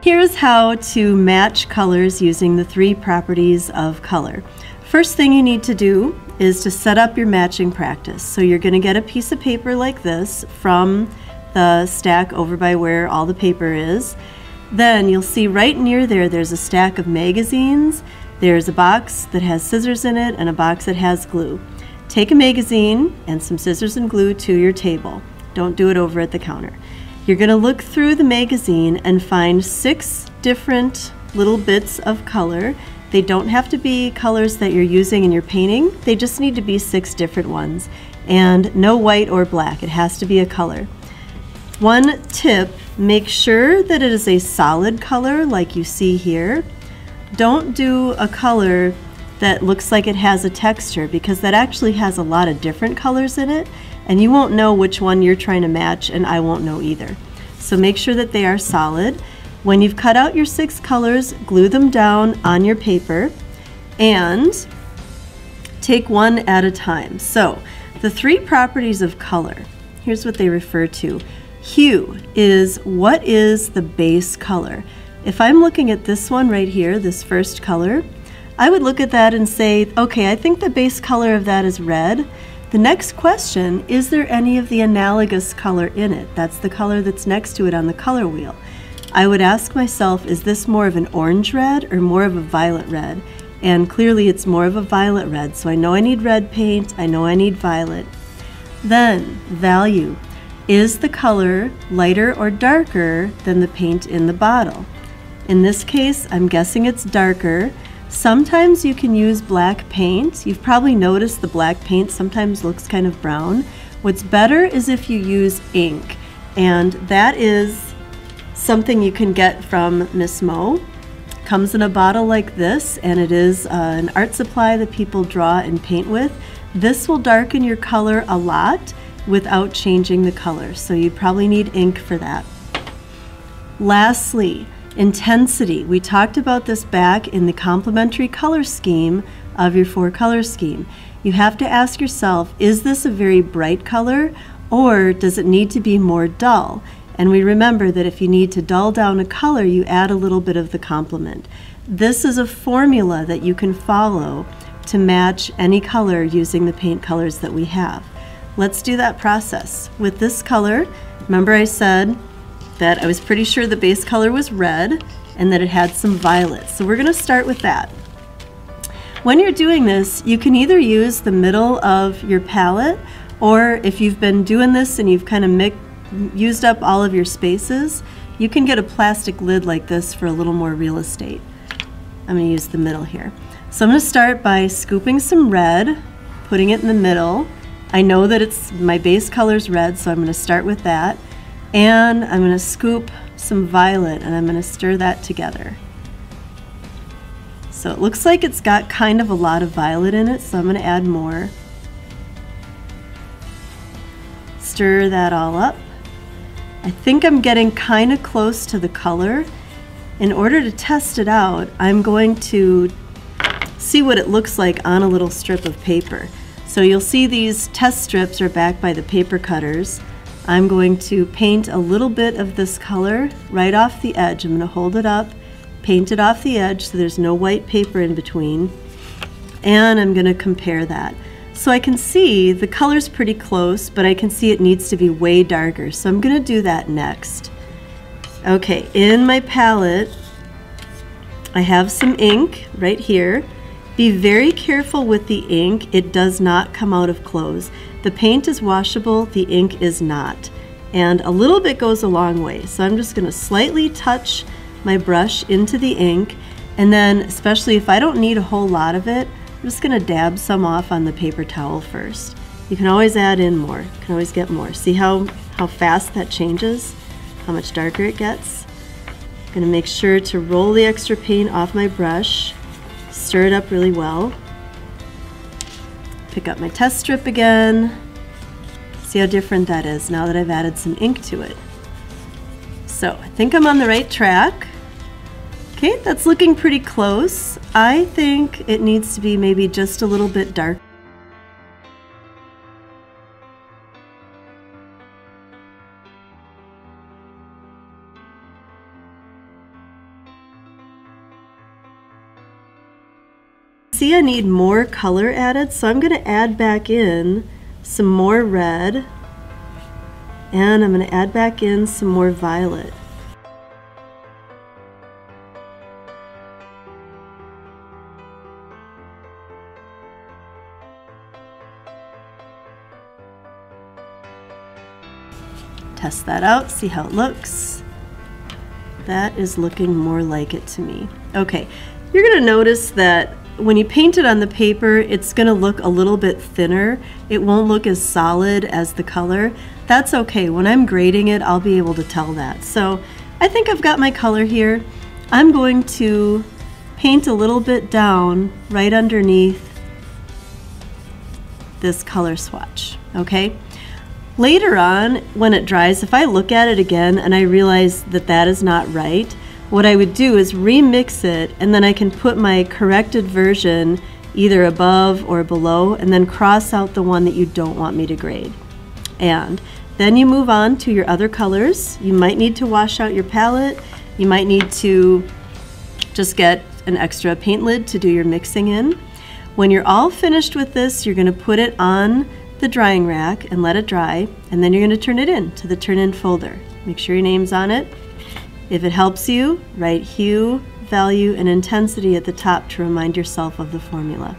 Here's how to match colors using the 3 properties of color. First thing you need to do is to set up your matching practice. So you're going to get a piece of paper like this from the stack over by where all the paper is. Then you'll see right near there's a stack of magazines. There's a box that has scissors in it and a box that has glue. Take a magazine and some scissors and glue to your table. Don't do it over at the counter. You're going to look through the magazine and find 6 different little bits of color. They don't have to be colors that you're using in your painting. They just need to be 6 different ones. And no white or black. It has to be a color. One tip, make sure that it is a solid color like you see here. Don't do a color that looks like it has a texture, because that actually has a lot of different colors in it, and you won't know which one you're trying to match, and I won't know either. So make sure that they are solid. When you've cut out your 6 colors, glue them down on your paper and take one at a time. So the 3 properties of color, here's what they refer to. Hue is what is the base color. If I'm looking at this one right here, this first color, I would look at that and say, okay, I think the base color of that is red. The next question, is there any of the analogous color in it? That's the color that's next to it on the color wheel. I would ask myself, is this more of an orange red or more of a violet red? And clearly it's more of a violet red, so I know I need red paint, I know I need violet. Then, value. Is the color lighter or darker than the paint in the bottle? In this case, I'm guessing it's darker. Sometimes you can use black paint. You've probably noticed the black paint sometimes looks kind of brown. What's better is if you use ink, and that is something you can get from Miss Mo. Comes in a bottle like this, and it is an art supply that people draw and paint with. This will darken your color a lot without changing the color, so you probably need ink for that. Lastly, intensity. We talked about this back in the complementary color scheme of your 4-color scheme. You have to ask yourself, is this a very bright color, or does it need to be more dull? And we remember that if you need to dull down a color, you add a little bit of the complement. This is a formula that you can follow to match any color using the paint colors that we have. Let's do that process. With this color, remember I said that I was pretty sure the base color was red and that it had some violet. So we're going to start with that. When you're doing this, you can either use the middle of your palette, or if you've been doing this and you've kind of used up all of your spaces, you can get a plastic lid like this for a little more real estate. I'm going to use the middle here. So I'm going to start by scooping some red, putting it in the middle. I know that my base color's red, so I'm going to start with that. And I'm going to scoop some violet and I'm going to stir that together. So it looks like it's got kind of a lot of violet in it, so I'm going to add more. Stir that all up. I think I'm getting kind of close to the color. In order to test it out, I'm going to see what it looks like on a little strip of paper. So you'll see these test strips are back by the paper cutters. I'm going to paint a little bit of this color right off the edge. I'm going to hold it up, paint it off the edge so there's no white paper in between, and I'm going to compare that. So I can see the color's pretty close, but I can see it needs to be way darker, so I'm going to do that next. Okay, in my palette, I have some ink right here. Be very careful with the ink. It does not come out of clothes. The paint is washable, the ink is not. And a little bit goes a long way. So I'm just going to slightly touch my brush into the ink, and then, especially if I don't need a whole lot of it, I'm just going to dab some off on the paper towel first. You can always add in more. You can always get more. See how fast that changes? How much darker it gets? I'm going to make sure to roll the extra paint off my brush. Stir it up really well. Pick up my test strip again. See how different that is now that I've added some ink to it. So I think I'm on the right track. Okay, that's looking pretty close. I think it needs to be maybe just a little bit darker. see I need more color added, so I'm going to add back in some more red, and I'm going to add back in some more violet. Test that out, see how it looks. That is looking more like it to me. Okay, you're going to notice that when you paint it on the paper, it's going to look a little bit thinner. It won't look as solid as the color. That's okay. When I'm grading it, I'll be able to tell that. So I think I've got my color here. I'm going to paint a little bit down right underneath this color swatch, okay? Later on, when it dries, if I look at it again and I realize that that is not right, what I would do is remix it, and then I can put my corrected version either above or below, and then cross out the one that you don't want me to grade. And then you move on to your other colors. You might need to wash out your palette. You might need to just get an extra paint lid to do your mixing in. When you're all finished with this, you're going to put it on the drying rack and let it dry, and then you're going to turn it in to the turn in folder. Make sure your name's on it. If it helps you, write hue, value, and intensity at the top to remind yourself of the formula.